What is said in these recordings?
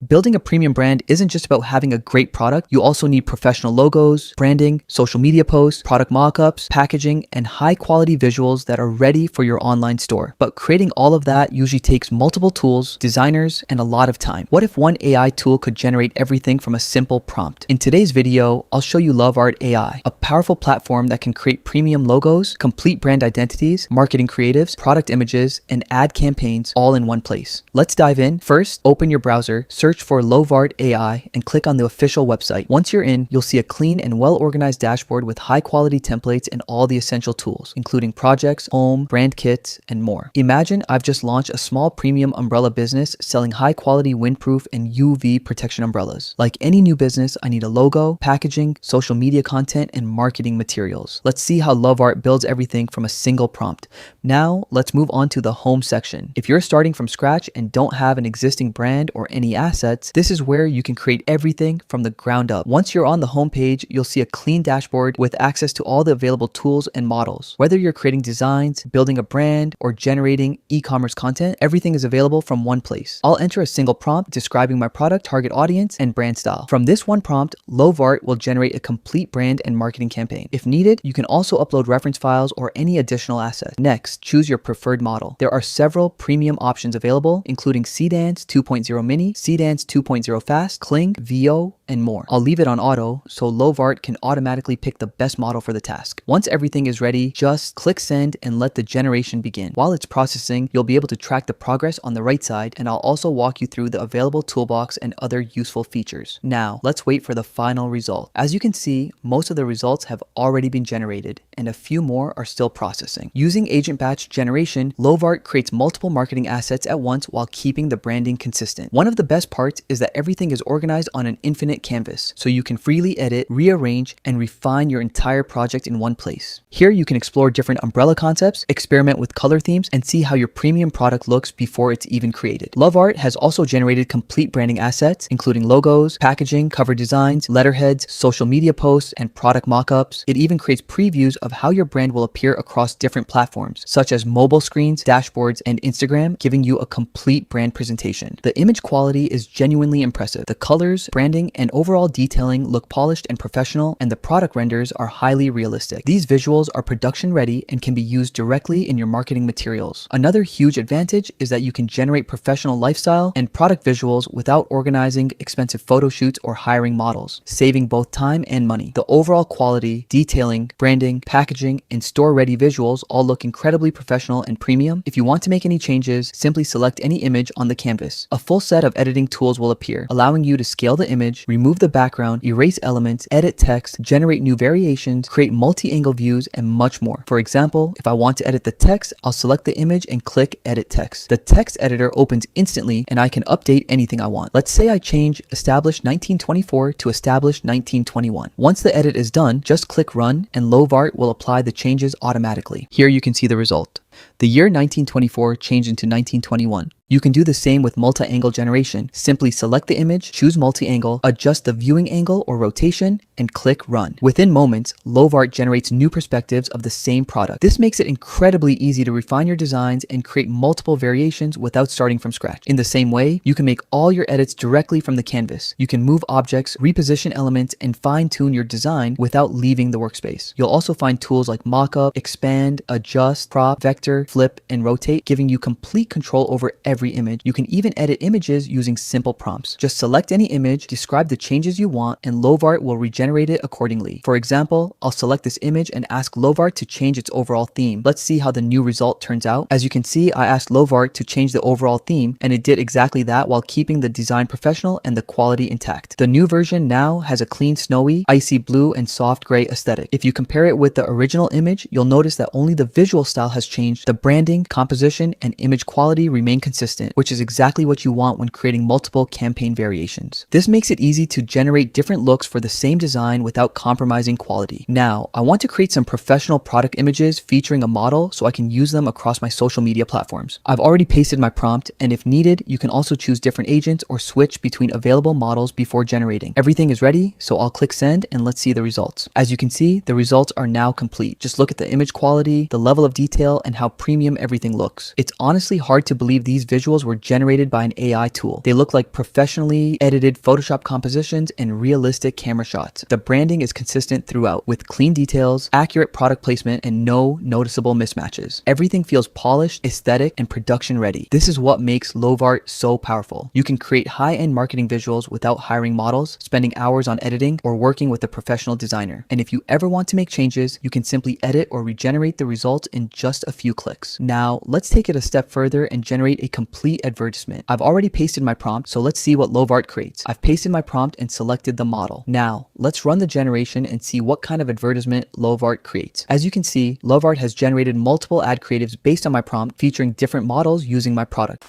Building a premium brand isn't just about having a great product. You also need professional logos, branding, social media posts, product mockups, packaging, and high quality visuals that are ready for your online store. But creating all of that usually takes multiple tools, designers, and a lot of time. What if one AI tool could generate everything from a simple prompt? In today's video, I'll show you Lovart AI, a powerful platform that can create premium logos, complete brand identities, marketing creatives, product images, and ad campaigns all in one place. Let's dive in. First, open your browser, search for Lovart AI, and click on the official website. Once you're in, you'll see a clean and well-organized dashboard with high-quality templates and all the essential tools, including projects, home, brand kits, and more. Imagine I've just launched a small premium umbrella business selling high-quality windproof and UV protection umbrellas. Like any new business, I need a logo, packaging, social media content, and marketing materials. Let's see how Lovart builds everything from a single prompt. Now, let's move on to the home section. If you're starting from scratch and don't have an existing brand or any assets, this is where you can create everything from the ground up. Once you're on the home page, you'll see a clean dashboard with access to all the available tools and models. Whether you're creating designs, building a brand, or generating e-commerce content, everything is available from one place. I'll enter a single prompt describing my product, target audience, and brand style. From this one prompt, Lovart will generate a complete brand and marketing campaign. If needed, you can also upload reference files or any additional assets. Next, choose your preferred model. There are several premium options available, including Sedance 2.0 Mini, Sedance 2.0 Fast, Kling, VO, and more. I'll leave it on auto so Lovart can automatically pick the best model for the task. Once everything is ready, just click send and let the generation begin. While it's processing, you'll be able to track the progress on the right side, and I'll also walk you through the available toolbox and other useful features. Now, let's wait for the final result. As you can see, most of the results have already been generated, and a few more are still processing. Using agent batch generation, Lovart creates multiple marketing assets at once while keeping the branding consistent. One of the best parts is that everything is organized on an infinite canvas, so you can freely edit, rearrange, and refine your entire project in one place. Here you can explore different umbrella concepts, experiment with color themes, and see how your premium product looks before it's even created. Lovart has also generated complete branding assets, including logos, packaging, cover designs, letterheads, social media posts, and product mockups. It even creates previews of how your brand will appear across different platforms, such as mobile screens, dashboards, and Instagram, giving you a complete brand presentation. The image quality is genuinely impressive. The colors, branding, and overall detailing look polished and professional, and the product renders are highly realistic. These visuals are production ready and can be used directly in your marketing materials. Another huge advantage is that you can generate professional lifestyle and product visuals without organizing expensive photo shoots or hiring models, saving both time and money. The overall quality, detailing, branding, packaging, and store-ready visuals all look incredibly professional and premium. If you want to make any changes, simply select any image on the canvas. A full set of editing tools will appear, allowing you to scale the image, remove the background, erase elements, edit text, generate new variations, create multi-angle views, and much more. For example, if I want to edit the text, I'll select the image and click Edit Text. The text editor opens instantly, and I can update anything I want. Let's say I change Established 1924 to Established 1921. Once the edit is done, just click Run, and Lovart will apply the changes automatically. Here you can see the result. The year 1924 changed into 1921. You can do the same with multi-angle generation. Simply select the image, choose multi-angle, adjust the viewing angle or rotation, and click Run. Within moments, Lovart generates new perspectives of the same product. This makes it incredibly easy to refine your designs and create multiple variations without starting from scratch. In the same way, you can make all your edits directly from the canvas. You can move objects, reposition elements, and fine-tune your design without leaving the workspace. You'll also find tools like mockup, expand, adjust, crop, vector, flip, and rotate, giving you complete control over every image. You can even edit images using simple prompts. Just select any image, describe the changes you want, and Lovart will regenerate it accordingly. For example, I'll select this image and ask Lovart to change its overall theme. Let's see how the new result turns out. As you can see, I asked Lovart to change the overall theme, and it did exactly that while keeping the design professional and the quality intact. The new version now has a clean, snowy, icy blue, and soft gray aesthetic. If you compare it with the original image, you'll notice that only the visual style has changed. The branding, composition, and image quality remain consistent, which is exactly what you want when creating multiple campaign variations. This makes it easy to generate different looks for the same design without compromising quality. Now, I want to create some professional product images featuring a model so I can use them across my social media platforms. I've already pasted my prompt, and if needed, you can also choose different agents or switch between available models before generating. Everything is ready, so I'll click send and let's see the results. As you can see, the results are now complete. Just look at the image quality, the level of detail, and how premium everything looks. It's honestly hard to believe these visuals were generated by an AI tool. They look like professionally edited Photoshop compositions and realistic camera shots. The branding is consistent throughout, with clean details, accurate product placement, and no noticeable mismatches. Everything feels polished, aesthetic, and production ready. This is what makes Lovart so powerful. You can create high-end marketing visuals without hiring models, spending hours on editing, or working with a professional designer. And if you ever want to make changes, you can simply edit or regenerate the results in just a few clicks. Now, let's take it a step further and generate a complete advertisement. I've already pasted my prompt, so let's see what Lovart creates. I've pasted my prompt and selected the model. Now, let's run the generation and see what kind of advertisement Lovart creates. As you can see, Lovart has generated multiple ad creatives based on my prompt, featuring different models using my product.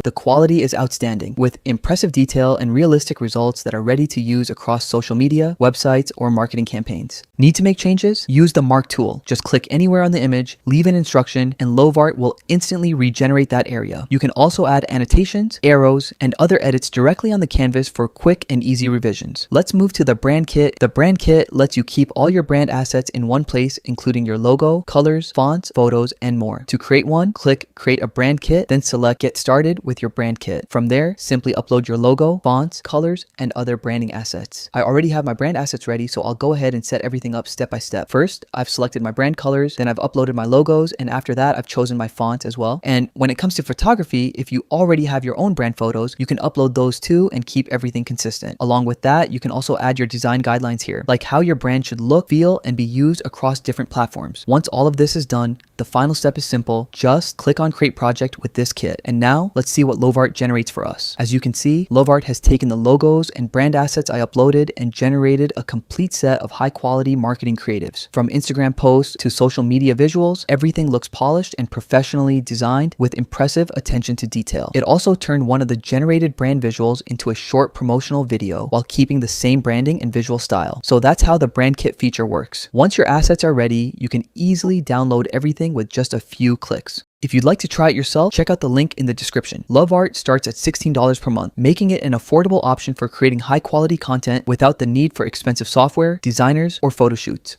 The quality is outstanding, with impressive detail and realistic results that are ready to use across social media, websites, or marketing campaigns. Need to make changes? Use the Mark tool. Just click anywhere on the image, leave an instruction, and Lovart will instantly regenerate that area. You can also add annotations, arrows, and other edits directly on the canvas for quick and easy revisions. Let's move to the brand kit. The brand kit lets you keep all your brand assets in one place, including your logo, colors, fonts, photos, and more. To create one, click Create a Brand Kit, then select Get Started with your brand kit. From there, simply upload your logo, fonts, colors, and other branding assets. I already have my brand assets ready, so I'll go ahead and set everything up step by step. First, I've selected my brand colors, then I've uploaded my logos, and after that, I've chosen my font as well. And when it comes to photography, if you already have your own brand photos, you can upload those too and keep everything consistent. Along with that, you can also add your design guidelines here, like how your brand should look, feel, and be used across different platforms. Once all of this is done, the final step is simple. Just click on Create Project with this kit. And now, let's see what Lovart generates for us. As you can see, Lovart has taken the logos and brand assets I uploaded and generated a complete set of high-quality marketing creatives. From Instagram posts to social media visuals, everything looks polished and professionally designed with impressive attention to detail. It also turned one of the generated brand visuals into a short promotional video while keeping the same branding and visual style. So that's how the brand kit feature works. Once your assets are ready, you can easily download everything with just a few clicks. If you'd like to try it yourself, check out the link in the description. Lovart starts at $16 per month, making it an affordable option for creating high-quality content without the need for expensive software, designers, or photo shoots.